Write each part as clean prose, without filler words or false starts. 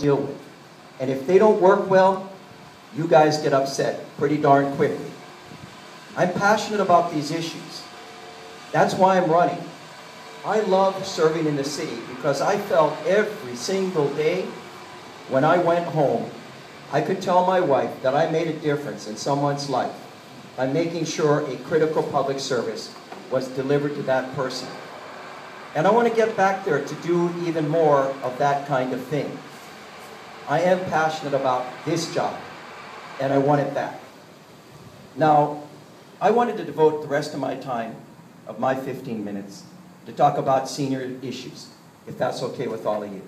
deal with. And if they don't work well, you guys get upset pretty darn quickly. I'm passionate about these issues. That's why I'm running. I love serving in the city because I felt every single day when I went home, I could tell my wife that I made a difference in someone's life by making sure a critical public service was delivered to that person. And I want to get back there to do even more of that kind of thing. I am passionate about this job, and I want it back. Now, I wanted to devote the rest of my time, of my 15 minutes, to talk about senior issues, if that's okay with all of you.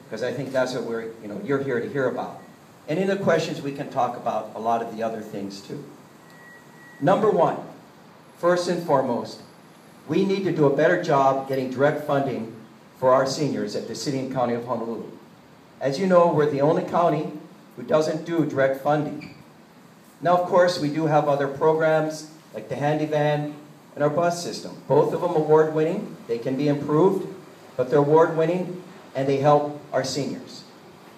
Because I think that's what you're here to hear about. And in the questions, we can talk about a lot of the other things too. Number one, first and foremost, we need to do a better job getting direct funding for our seniors at the City and County of Honolulu. As you know, we're the only county who doesn't do direct funding. Now, of course, we do have other programs like the handy van and our bus system. Both of them award-winning. They can be improved, but they're award-winning and they help our seniors.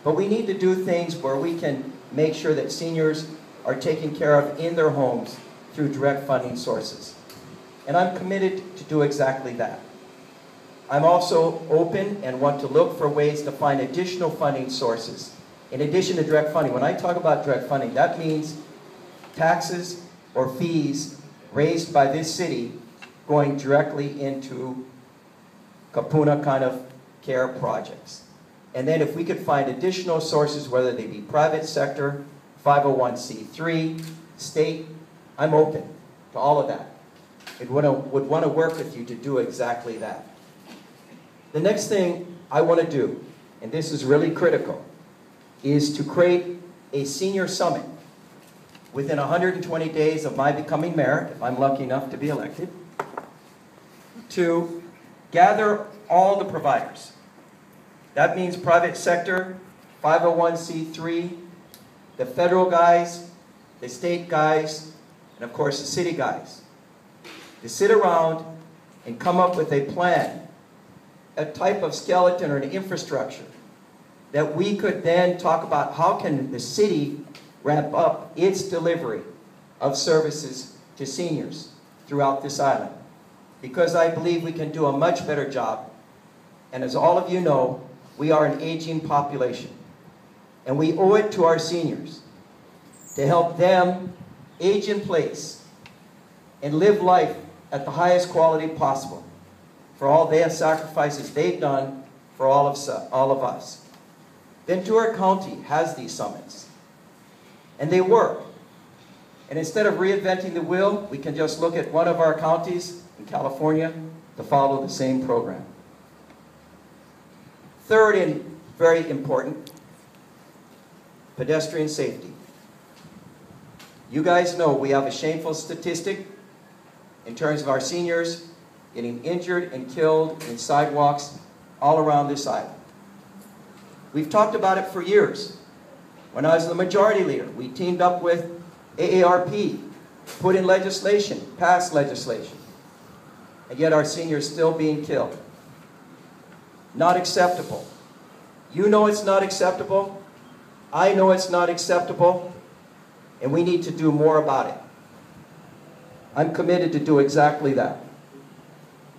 But we need to do things where we can make sure that seniors are taken care of in their homes through direct funding sources. And I'm committed to do exactly that. I'm also open and want to look for ways to find additional funding sources in addition to direct funding. When I talk about direct funding, that means taxes or fees raised by this city going directly into kapuna kind of care projects. And then if we could find additional sources, whether they be private sector, 501c3, state, I'm open to all of that. I would want to work with you to do exactly that. The next thing I want to do, and this is really critical, is to create a senior summit within 120 days of my becoming mayor, if I'm lucky enough to be elected, to gather all the providers. That means private sector, 501c3, the federal guys, the state guys, and of course the city guys, to sit around and come up with a plan, a type of skeleton or an infrastructure that we could then talk about how can the city ramp up its delivery of services to seniors throughout this island. Because I believe we can do a much better job. And as all of you know, we are an aging population. And we owe it to our seniors to help them age in place and live life at the highest quality possible for all the sacrifices they've done for all of us. Ventura County has these summits, and they work. And instead of reinventing the wheel, we can just look at one of our counties in California to follow the same program. Third, and very important, pedestrian safety. You guys know we have a shameful statistic in terms of our seniors getting injured and killed in sidewalks all around this island. We've talked about it for years. When I was the majority leader, we teamed up with AARP, put in legislation, passed legislation, and yet our seniors still being killed. Not acceptable. You know it's not acceptable. I know it's not acceptable, and we need to do more about it. I'm committed to do exactly that.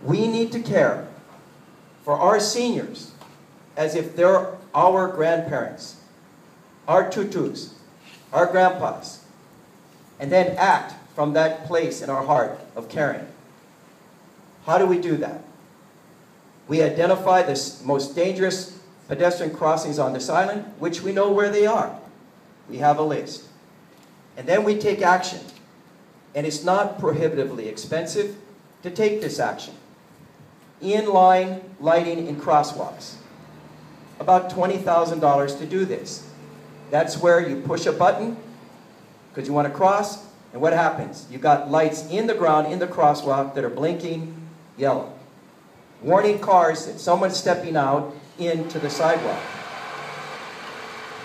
We need to care for our seniors as if they're our grandparents, our tutus, our grandpas, and then act from that place in our heart of caring. How do we do that? We identify the most dangerous pedestrian crossings on this island, which we know where they are. We have a list. And then we take action. And it's not prohibitively expensive to take this action. In-line lighting in crosswalks. About $20,000 to do this. That's where you push a button because you want to cross, and what happens? You got lights in the ground, in the crosswalk that are blinking yellow. Warning cars that someone's stepping out into the sidewalk.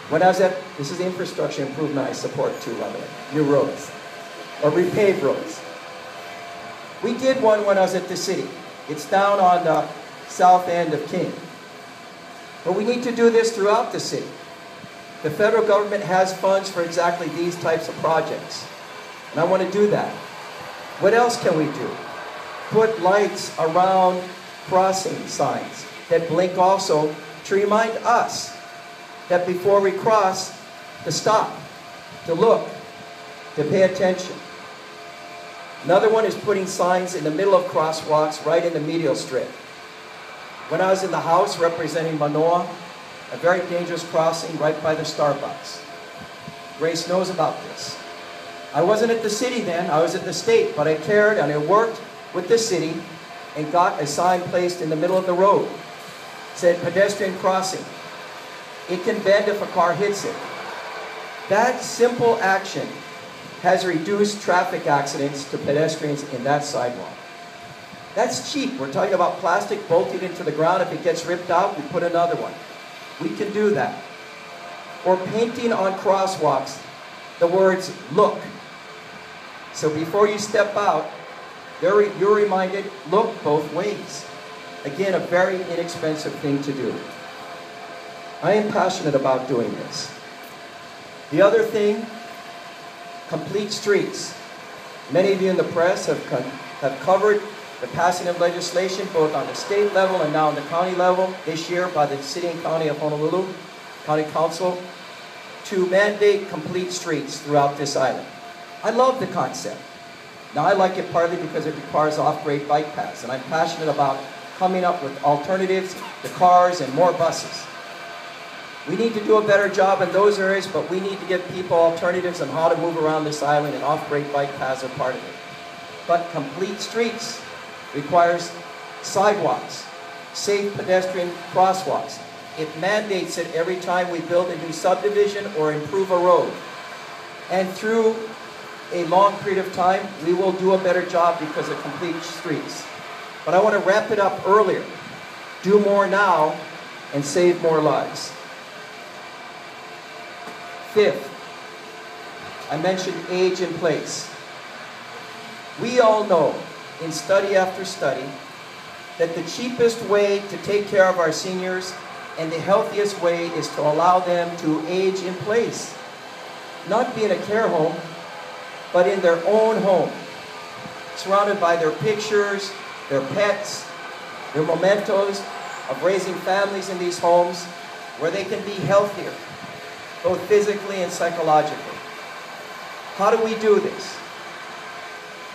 When I was this is the infrastructure improvement I support too, by the way, new roads, or repaved roads. We did one when I was at the city. It's down on the south end of King. But we need to do this throughout the city. The federal government has funds for exactly these types of projects. And I want to do that. What else can we do? Put lights around crossing signs that blink also to remind us that before we cross, to stop, to look, to pay attention. Another one is putting signs in the middle of crosswalks right in the medial strip. When I was in the House representing Manoa, a very dangerous crossing right by the Starbucks. Grace knows about this. I wasn't at the city then, I was at the state, but I cared and I worked with the city and got a sign placed in the middle of the road. It said pedestrian crossing. It can bend if a car hits it. That simple action has reduced traffic accidents to pedestrians in that sidewalk. That's cheap. We're talking about plastic bolted into the ground. If it gets ripped out, we put another one. We can do that. Or painting on crosswalks the words, look. So before you step out, you're reminded, look both ways. Again, a very inexpensive thing to do. I am passionate about doing this. The other thing, complete streets. Many of you in the press have covered the passing of legislation both on the state level and now on the county level this year by the City and County of Honolulu, County Council, to mandate complete streets throughout this island. I love the concept. Now I like it partly because it requires off-grade bike paths, and I'm passionate about coming up with alternatives to cars and more buses. We need to do a better job in those areas, but we need to give people alternatives on how to move around this island, and off-grade bike paths are part of it. But complete streets requires sidewalks, safe pedestrian crosswalks. It mandates it every time we build a new subdivision or improve a road. And through a long period of time, we will do a better job because of complete streets. But I want to wrap it up earlier. Do more now and save more lives. Fifth, I mentioned age in place. We all know, in study after study, that the cheapest way to take care of our seniors and the healthiest way is to allow them to age in place. Not be in a care home, but in their own home, surrounded by their pictures, their pets, their mementos of raising families in these homes where they can be healthier, both physically and psychologically. How do we do this?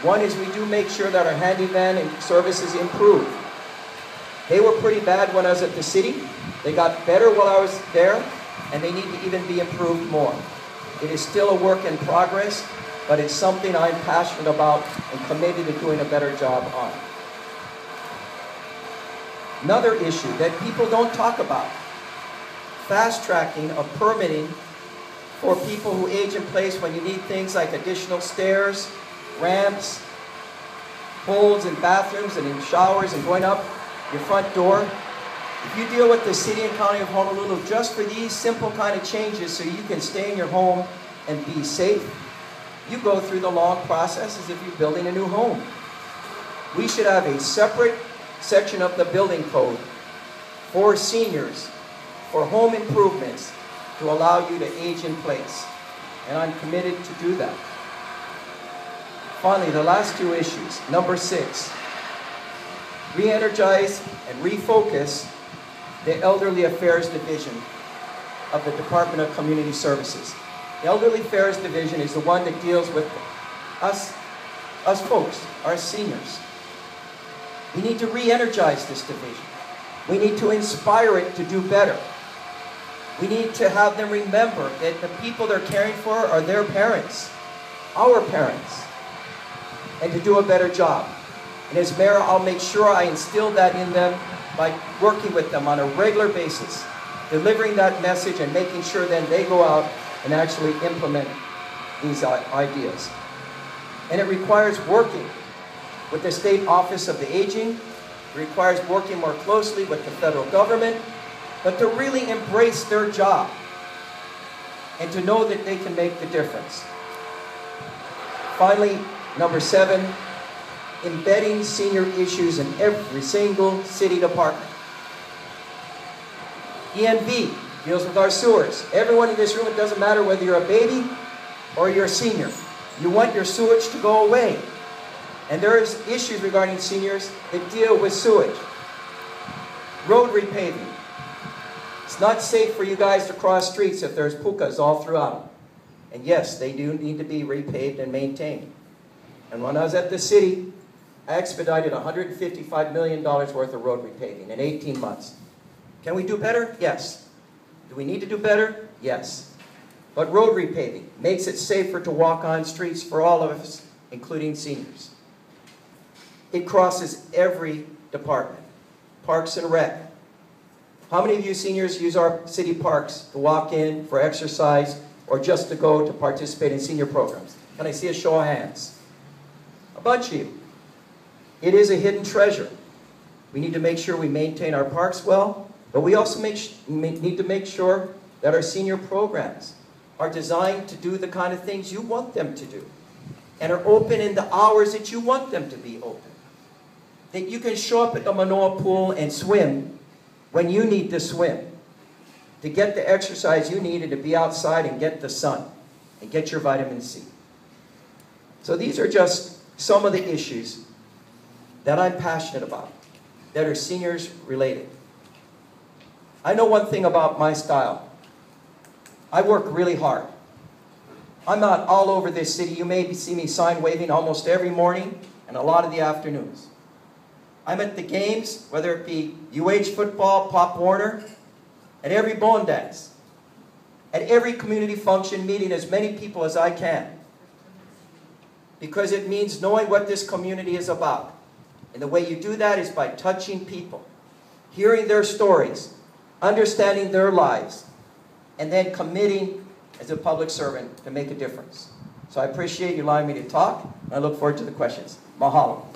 One is we do make sure that our handyman and services improve. They were pretty bad when I was at the city. They got better while I was there, and they need to even be improved more. It is still a work in progress, but it's something I'm passionate about and committed to doing a better job on. Another issue that people don't talk about, fast tracking of permitting for people who age in place when you need things like additional stairs, ramps, holes in bathrooms and in showers and going up your front door. If you deal with the City and County of Honolulu just for these simple kind of changes so you can stay in your home and be safe, you go through the long process as if you're building a new home. We should have a separate section of the building code for seniors, for home improvements, to allow you to age in place. And I'm committed to do that. Finally, the last two issues. Number 6, re-energize and refocus the Elderly Affairs Division of the Department of Community Services. The Elderly Affairs Division is the one that deals with us folks, our seniors. We need to re-energize this division. We need to inspire it to do better. We need to have them remember that the people they're caring for are their parents, our parents, and to do a better job. And as mayor, I'll make sure I instill that in them by working with them on a regular basis, delivering that message and making sure then they go out and actually implement these ideas. And it requires working with the State Office of the Aging. It requires working more closely with the federal government, but to really embrace their job and to know that they can make the difference. Finally, number 7, embedding senior issues in every single city department. ENV, deals with our sewers. Everyone in this room, it doesn't matter whether you're a baby or you're a senior. You want your sewage to go away. And there's issues regarding seniors that deal with sewage. Road repaving. It's not safe for you guys to cross streets if there's pukas all throughout them. And yes, they do need to be repaved and maintained. And when I was at the city, I expedited $155 million worth of road repaving in 18 months. Can we do better? Yes. Do we need to do better? Yes. But road repaving makes it safer to walk on streets for all of us, including seniors. It crosses every department. Parks and Rec. How many of you seniors use our city parks to walk in for exercise or just to go to participate in senior programs? Can I see a show of hands? A bunch of you. It is a hidden treasure. We need to make sure we maintain our parks well, but we also need to make sure that our senior programs are designed to do the kind of things you want them to do and are open in the hours that you want them to be open. That you can show up at the Manoa pool and swim when you need to swim, to get the exercise you need and to be outside and get the sun and get your vitamin C. So these are just some of the issues that I'm passionate about, that are seniors related. I know one thing about my style. I work really hard. I'm not all over this city. You may see me sign waving almost every morning and a lot of the afternoons. I'm at the games, whether it be UH football, Pop Warner, at every bone dance, at every community function, meeting as many people as I can. Because it means knowing what this community is about. And the way you do that is by touching people, hearing their stories, understanding their lives, and then committing as a public servant to make a difference. So I appreciate you allowing me to talk, and I look forward to the questions. Mahalo.